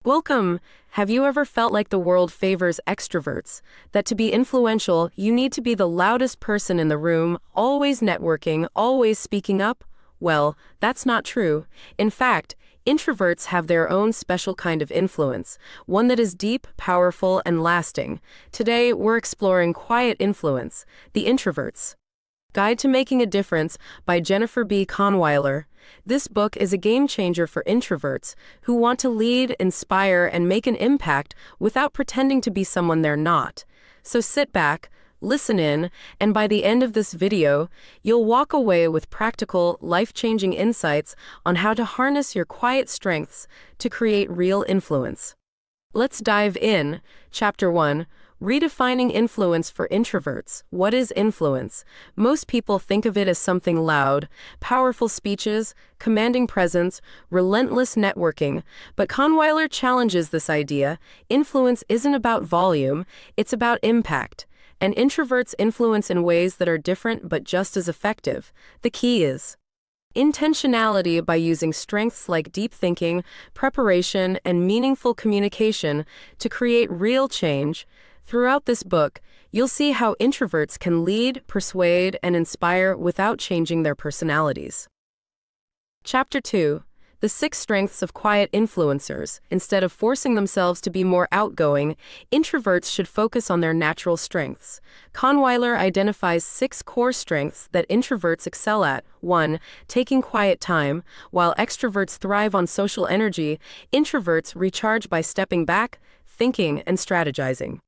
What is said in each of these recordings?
Welcome! Have you ever felt like the world favors extroverts? That to be influential, you need to be the loudest person in the room, always networking, always speaking up? Well, that's not true. In fact, introverts have their own special kind of influence, one that is deep, powerful, and lasting. Today, we're exploring quiet influence, the introverts. Guide to Making a Difference by Jennifer B. Kahnweiler. This book is a game changer for introverts who want to lead, inspire, and make an impact without pretending to be someone they're not. So sit back, listen in, and by the end of this video, you'll walk away with practical, life-changing insights on how to harness your quiet strengths to create real influence. Let's dive in. Chapter 1. Redefining influence for introverts. What is influence? Most people think of it as something loud, powerful speeches, commanding presence, relentless networking. But Kahnweiler challenges this idea. Influence isn't about volume, it's about impact. And introverts influence in ways that are different but just as effective. The key is intentionality by using strengths like deep thinking, preparation, and meaningful communication to create real change. Throughout this book, you'll see how introverts can lead, persuade, and inspire without changing their personalities. Chapter 2. The 6 Strengths of Quiet Influencers. Instead of forcing themselves to be more outgoing, introverts should focus on their natural strengths. Kahnweiler identifies 6 core strengths that introverts excel at. 1. Taking quiet time. While extroverts thrive on social energy, introverts recharge by stepping back, thinking, and strategizing.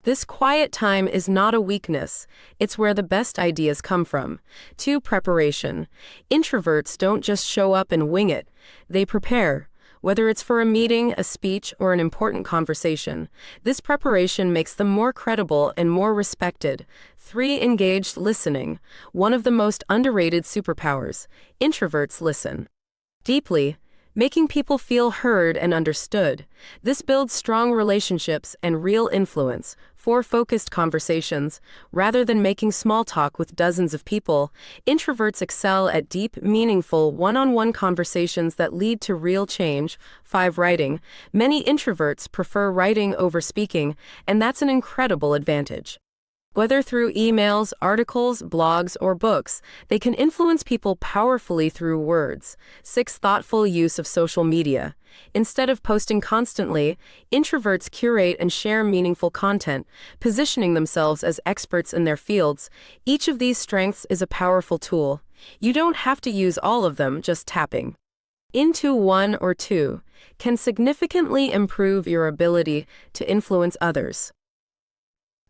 This quiet time is not a weakness, it's where the best ideas come from. 2. Preparation. Introverts don't just show up and wing it, they prepare. Whether it's for a meeting, a speech, or an important conversation, this preparation makes them more credible and more respected. 3. Engaged listening. One of the most underrated superpowers. Introverts listen deeply, making people feel heard and understood. This builds strong relationships and real influence. 4. Focused conversations. Rather than making small talk with dozens of people, introverts excel at deep, meaningful, one-on-one conversations that lead to real change. 5. Writing. Many introverts prefer writing over speaking, and that's an incredible advantage. Whether through emails, articles, blogs, or books, they can influence people powerfully through words. 6. Thoughtful use of social media. Instead of posting constantly, introverts curate and share meaningful content, positioning themselves as experts in their fields. Each of these strengths is a powerful tool. You don't have to use all of them, just tapping into one or two can significantly improve your ability to influence others.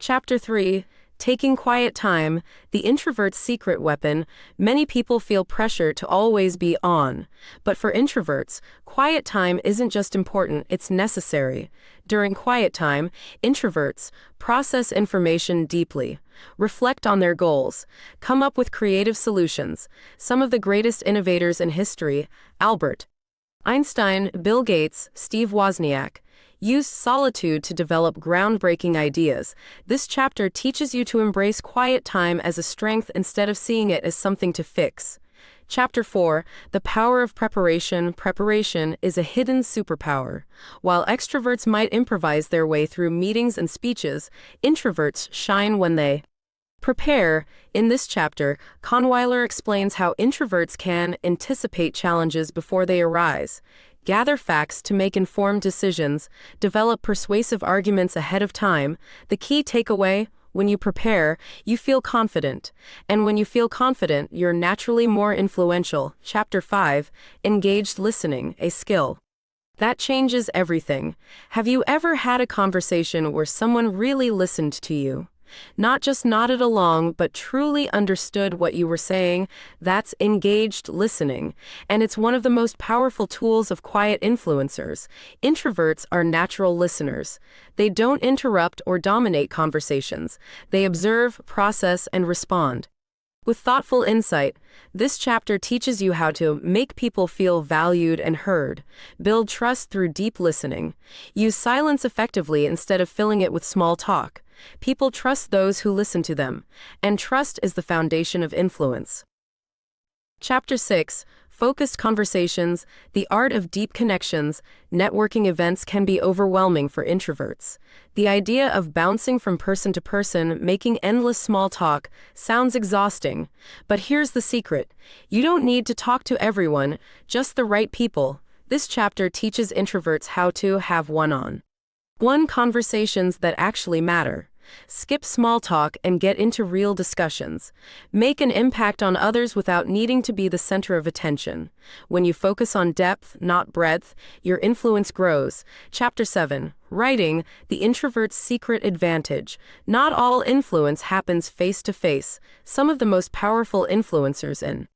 Chapter 3. Taking quiet time, the introvert's secret weapon. Many people feel pressure to always be on. But for introverts, quiet time isn't just important, it's necessary. During quiet time, introverts process information deeply, reflect on their goals, come up with creative solutions. Some of the greatest innovators in history, Albert Einstein, Bill Gates, Steve Wozniak, used solitude to develop groundbreaking ideas. This chapter teaches you to embrace quiet time as a strength instead of seeing it as something to fix. Chapter 4. The Power of Preparation. Preparation is a hidden superpower. While extroverts might improvise their way through meetings and speeches, introverts shine when they prepare. In this chapter, Kahnweiler explains how introverts can anticipate challenges before they arise, gather facts to make informed decisions, develop persuasive arguments ahead of time. The key takeaway: when you prepare, you feel confident. And when you feel confident, you're naturally more influential. Chapter 5. Engaged listening, a skill that changes everything. Have you ever had a conversation where someone really listened to you? Not just nodded along, but truly understood what you were saying? That's engaged listening, and it's one of the most powerful tools of quiet influencers. Introverts are natural listeners. They don't interrupt or dominate conversations. They observe, process, and respond with thoughtful insight. This chapter teaches you how to make people feel valued and heard, build trust through deep listening, use silence effectively instead of filling it with small talk. People trust those who listen to them, and trust is the foundation of influence. Chapter 6. focused conversations, the art of deep connections, networking events can be overwhelming for introverts. The idea of bouncing from person to person, making endless small talk, sounds exhausting. But here's the secret: you don't need to talk to everyone, just the right people. This chapter teaches introverts how to have one conversations that actually matter. Skip small talk and get into real discussions. Make an impact on others without needing to be the center of attention. When you focus on depth, not breadth, your influence grows. Chapter 7. Writing, the introvert's secret advantage. Not all influence happens face to face. Some of the most powerful influencers in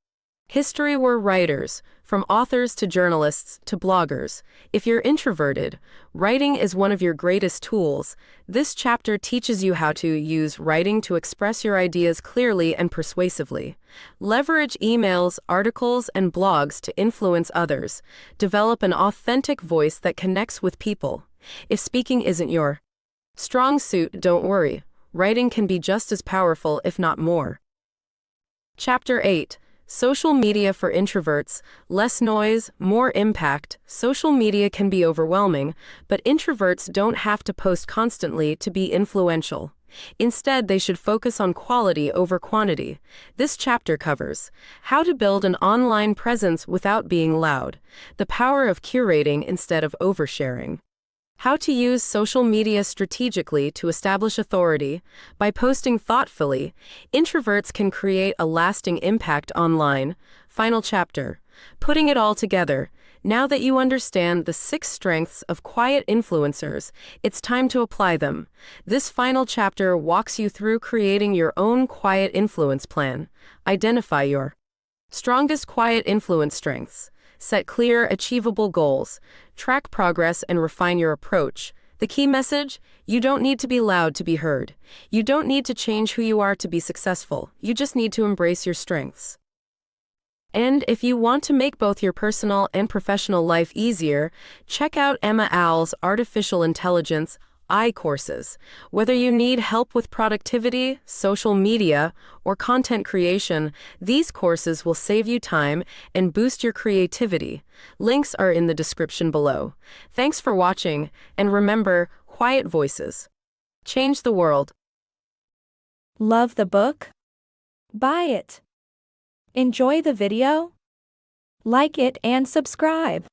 history were writers, from authors to journalists to bloggers. If you're introverted, writing is one of your greatest tools. This chapter teaches you how to use writing to express your ideas clearly and persuasively. Leverage emails, articles, and blogs to influence others. Develop an authentic voice that connects with people. If speaking isn't your strong suit, don't worry. Writing can be just as powerful, if not more. Chapter 8. Social media for introverts. Less noise, more impact. Social media can be overwhelming, but introverts don't have to post constantly to be influential. Instead, they should focus on quality over quantity. This chapter covers how to build an online presence without being loud, the power of curating instead of oversharing, how to use social media strategically to establish authority. By posting thoughtfully, introverts can create a lasting impact online. Final chapter. Putting it all together. Now that you understand the 6 strengths of quiet influencers, it's time to apply them. This final chapter walks you through creating your own quiet influence plan. Identify your strongest quiet influence strengths. Set clear, achievable goals. Track progress and refine your approach. The key message: you don't need to be loud to be heard. You don't need to change who you are to be successful. You just need to embrace your strengths. And if you want to make both your personal and professional life easier, check out Emma Owl's Artificial Intelligence AI courses. Whether you need help with productivity, social media, or content creation, these courses will save you time and boost your creativity. Links are in the description below. Thanks for watching, and remember, quiet voices change the world. Love the book? Buy it. Enjoy the video? Like it and subscribe.